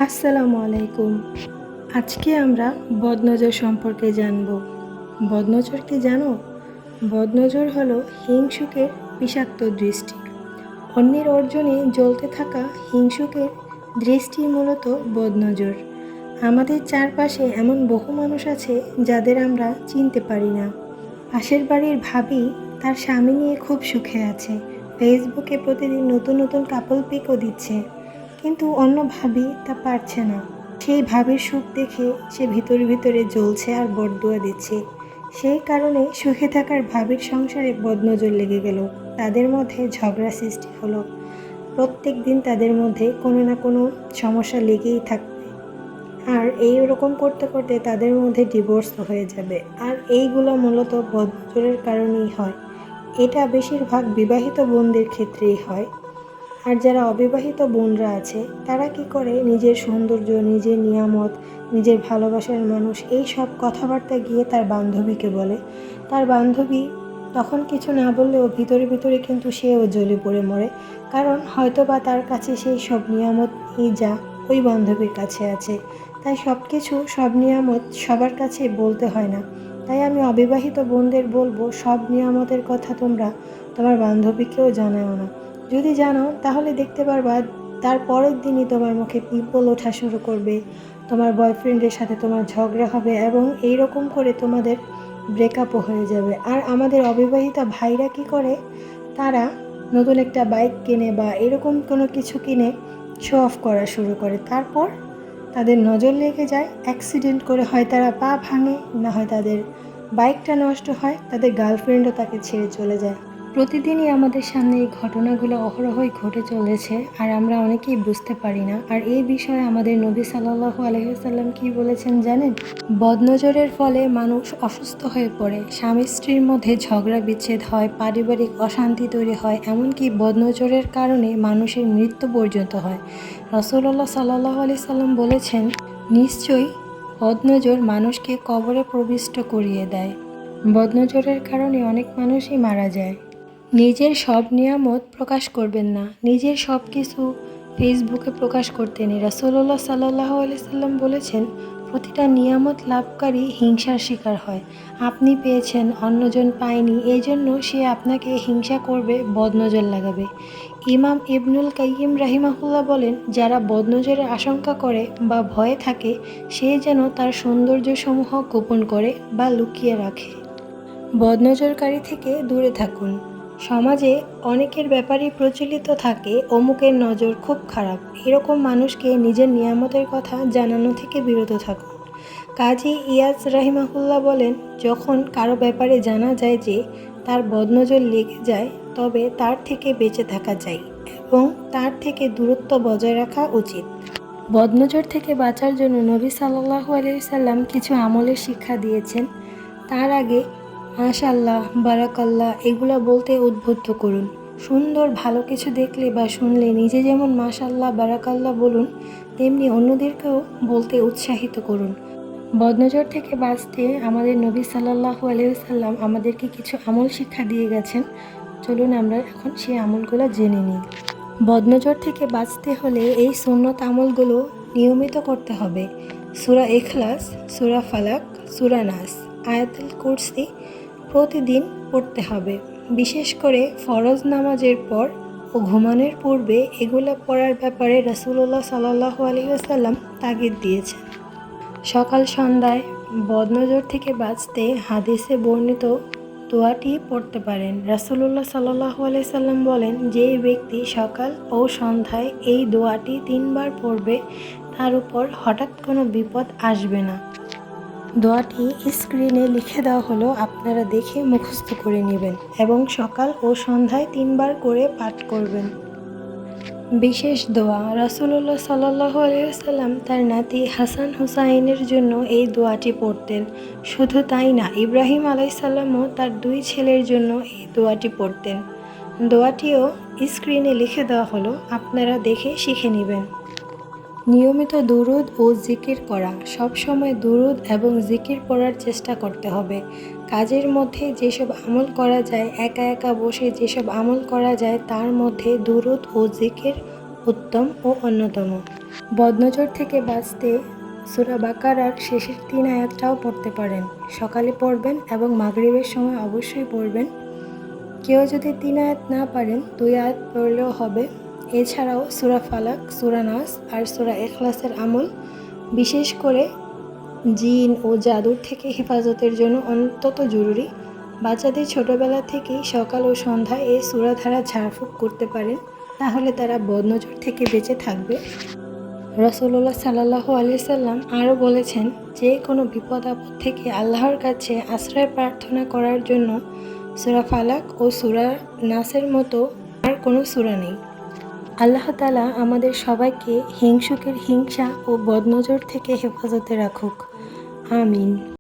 আসসালামু আলাইকুম। আজকে আমরা বদনজর সম্পর্কে জানব। বদনজর কি জানো? বদনজর হলো হিংসুকের বিষাক্ত দৃষ্টি। অন্যের অর্জনে জ্বলতে থাকা হিংসুকের দৃষ্টি মূলত বদনজর। আমাদের চারপাশে এমন বহু মানুষ আছে যাদের আমরা চিনতে পারি না। পাশের বাড়ির ভাবি তার স্বামী নিয়ে খুব সুখে আছে, ফেসবুকে প্রতিদিন নতুন নতুন কাপল পিকও দিচ্ছে, কিন্তু অন্য ভাবি তা পারছে না। সেই ভাবির সুখ দেখে সে ভিতরে ভিতরে জ্বলছে আর বরদুয়া দিচ্ছে। সেই কারণে সুখে থাকার ভাবির সংসারে বদনজর লেগে গেল। তাদের মধ্যে ঝগড়া সৃষ্টি হলো। প্রত্যেক দিন তাদের মধ্যে কোনো না কোনো সমস্যা লেগেই থাকবে, আর এই রকম করতে করতে তাদের মধ্যে ডিভোর্স হয়ে যাবে। আর এইগুলো মূলত বদনজরের কারণেই হয়। এটা বেশিরভাগ বিবাহিত বোনদের ক্ষেত্রেই হয়। আর যারা অবিবাহিত বোনরা আছে তারা কি করে, নিজের সৌন্দর্য, নিজের নিয়ামত, নিজের ভালোবাসার মানুষ, এই সব কথাবার্তা গিয়ে তার বান্ধবীকে বলে। তার বান্ধবী তখন কিছু না বললেও ভিতরে ভিতরে কিন্তু সেও জ্বলে পড়ে মরে, কারণ হয়তো বা তার কাছে সেই সব নিয়ামত নেই যা ওই বান্ধবীর কাছে আছে। তাই সব নিয়ামত সবার কাছে বলতে হয় না। তাই আমি অবিবাহিত বোনদের বলবো, সব নিয়ামতের কথা তোমরা তোমার বান্ধবীকেও জানাও না। যদি জানো তাহলে দেখতে পারবা তার পরের দিনই তোমার মুখে পিম্পল ওঠা শুরু করবে, তোমার বয়ফ্রেন্ডের সাথে তোমার ঝগড়া হবে এবং এই রকম করে তোমাদের ব্রেকআপও হয়ে যাবে। আর আমাদের অবিবাহিতা ভাইরা কি করে, তারা নতুন একটা বাইক কেনে বা এরকম কোনো কিছু কিনে শো অফ করা শুরু করে। তারপর তাদের নজর লেগে যায়, অ্যাক্সিডেন্ট করে হয় তারা পা ভাঙে, না হয় তাদের বাইকটা নষ্ট হয়, তাদের গার্লফ্রেন্ডও তাকে ছেড়ে চলে যায়। প্রতিদিনই আমাদের সামনে এই ঘটনাগুলো অহরহই ঘটে চলেছে, আর আমরা অনেকেই বুঝতে পারি না। আর এই বিষয়ে আমাদের নবী সাল্লাল্লাহু আলাইহি ওয়াসাল্লাম কি বলেছেন জানেন? বদনজরের ফলে মানুষ অসুস্থ হয়ে পড়ে, স্বামী স্ত্রীর মধ্যে ঝগড়া বিচ্ছেদ হয়, পারিবারিক অশান্তি তৈরি হয়, এমনকি বদনজরের কারণে মানুষের মৃত্যু পর্যন্ত হয়। রাসূলুল্লাহ সাল্লাল্লাহু আলাইহি সাল্লাম বলেছেন, নিশ্চয়ই বদনজর মানুষকে কবরে প্রবিষ্ট করিয়ে দেয়। বদনজরের কারণে অনেক মানুষই মারা যায়। নিজের সব নিয়ামত প্রকাশ করবেন না, নিজের সব কিছু ফেসবুকে প্রকাশ করতে নেই। রাসূলুল্লাহ সাল্লাল্লাহু আলাইহি সাল্লাম বলেছেন, প্রতিটা নিয়ামত লাভকারী হিংসার শিকার হয়। আপনি পেয়েছেন, অন্যজন পায়নি, এই জন্য সে আপনাকে হিংসা করবে, বদনজর লাগাবে। ইমাম ইবনুল কাইয়িম রাহিমাহুল্লাহ বলেন, যারা বদনজরের আশঙ্কা করে বা ভয়ে থাকে, সে যেন তার সৌন্দর্যসমূহ গোপন করে বা লুকিয়ে রাখে। বদনজরকারী থেকে দূরে থাকুন। সমাজে অনেকের ব্যাপারেই প্রচলিত থাকে, অমুকের নজর খুব খারাপ। এরকম মানুষকে নিজের নিয়ামতের কথা জানানো থেকে বিরত থাকুন। কাজী ইয়াজ রাহিমাহুল্লাহ বলেন, যখন কারো ব্যাপারে জানা যায় যে তার বদনজর লেগে যায়, তবে তার থেকে বেঁচে থাকা যায় এবং তার থেকে দূরত্ব বজায় রাখা উচিত। বদনজর থেকে বাঁচার জন্য নবী সাল্লাল্লাহু আলাইহি সাল্লাম কিছু আমলের শিক্ষা দিয়েছেন। তার আগে মাশাআল্লাহ, বারাকাল্লাহ এগুলো বলতে উদ্বুদ্ধ করুন। সুন্দর ভালো কিছু দেখলে বা শুনলে নিজে যেমন মাশাআল্লাহ, বারাকাল্লাহ বলুন, তেমনি অন্যদেরকেও বলতে উৎসাহিত করুন। বদনজর থেকে বাঁচতে আমাদের নবী সাল্লাল্লাহু আলাইহি সাল্লাম আমাদেরকে কিছু আমল শিক্ষা দিয়ে গেছেন। চলুন আমরা এখন সেই আমলগুলো জেনে নিই। বদনজর থেকে বাঁচতে হলে এই সুন্নত আমলগুলো নিয়মিত করতে হবে। সূরা ইখলাস, সূরা ফালাক, সূরা নাস, আয়াতুল কুরসি প্রতিদিন পড়তে হবে। বিশেষ করে ফরজ নামাজের পর ও ঘুমানোর পূর্বে এগুলো পড়ার ব্যাপারে রাসূলুল্লাহ সাল্লাল্লাহু আলাইহি ওয়াসাল্লাম তাগিদ দিয়েছেন। সকাল সন্ধ্যায় বদনজর থেকে বাঁচতে হাদিসে বর্ণিত দোয়াটি পড়তে পারেন। রাসূলুল্লাহ সাল্লাল্লাহু আলাইহি সাল্লাম বলেন, যে ব্যক্তি সকাল ও সন্ধ্যায় এই দোয়াটি 3 বার পড়বে, তার উপর হঠাৎ কোনো বিপদ আসবে না। দোয়াটি স্ক্রিনে লিখে দেওয়া হলো, আপনারা দেখে মুখস্থ করে নেবেন এবং সকাল ও সন্ধ্যায় 3 বার করে পাঠ করবেন। বিশেষ দোয়া, রাসূলুল্লাহ সাল্লাল্লাহু আলাইহি ওয়াসাল্লাম তার নাতি হাসান হুসাইনের জন্য এই দোয়াটি পড়তেন। শুধু তাই না, ইব্রাহিম আলাইহিস সালামও তার 2 ছেলের জন্য এই দোয়াটি পড়তেন। দোয়াটিও স্ক্রিনে লিখে দেওয়া হলো, আপনারা দেখে শিখে নেবেন। নিয়মিত দুরূদ ও জিকির করা, সব সময় দুরূদ এবং জিকির পড়ার চেষ্টা করতে হবে। কাজের মধ্যে যেসব আমল করা যায়, একা একা বসে যেসব আমল করা যায়, তার মধ্যে দুরূদ ও জিকির উত্তম ও অন্যতম। বদনজর থেকে বাঁচতে সূরা বাকারার শেষের 3 আয়াতটাও পড়তে পারেন। সকালে পড়বেন এবং মাগরিবের সময় অবশ্যই পড়বেন। কেউ যদি 3 আয়াত না পারেন 2 আয়াত পড়লেও হবে। এছাড়াও সূরা ফালাক, সূরা নাস আর সূরা ইখলাসের আমল বিশেষ করে জিন ও জাদুর থেকে হেফাজতের জন্য অত্যন্ত জরুরি। বাচ্চাদের ছোটবেলা থেকেই সকাল ও সন্ধ্যায় এই সূরা ধারা ঝাড়ফুঁক করতে পারেন, তাহলে তারা বদনজর থেকে বেঁচে থাকবে। রাসূলুল্লাহ সাল্লাল্লাহু আলাইহি সাল্লাম আরও বলেছেন, যে কোনো বিপদ আপদ থেকে আল্লাহর কাছে আশ্রয় প্রার্থনা করার জন্য সূরা ফালাক ও সূরা নাসের মতো আর কোনো সূরা নেই। আল্লাহ তাআলা আমাদের সবাইকে হিংসুকের হিংসা ও বদনজর থেকে হেফাজতে রাখুক। আমিন।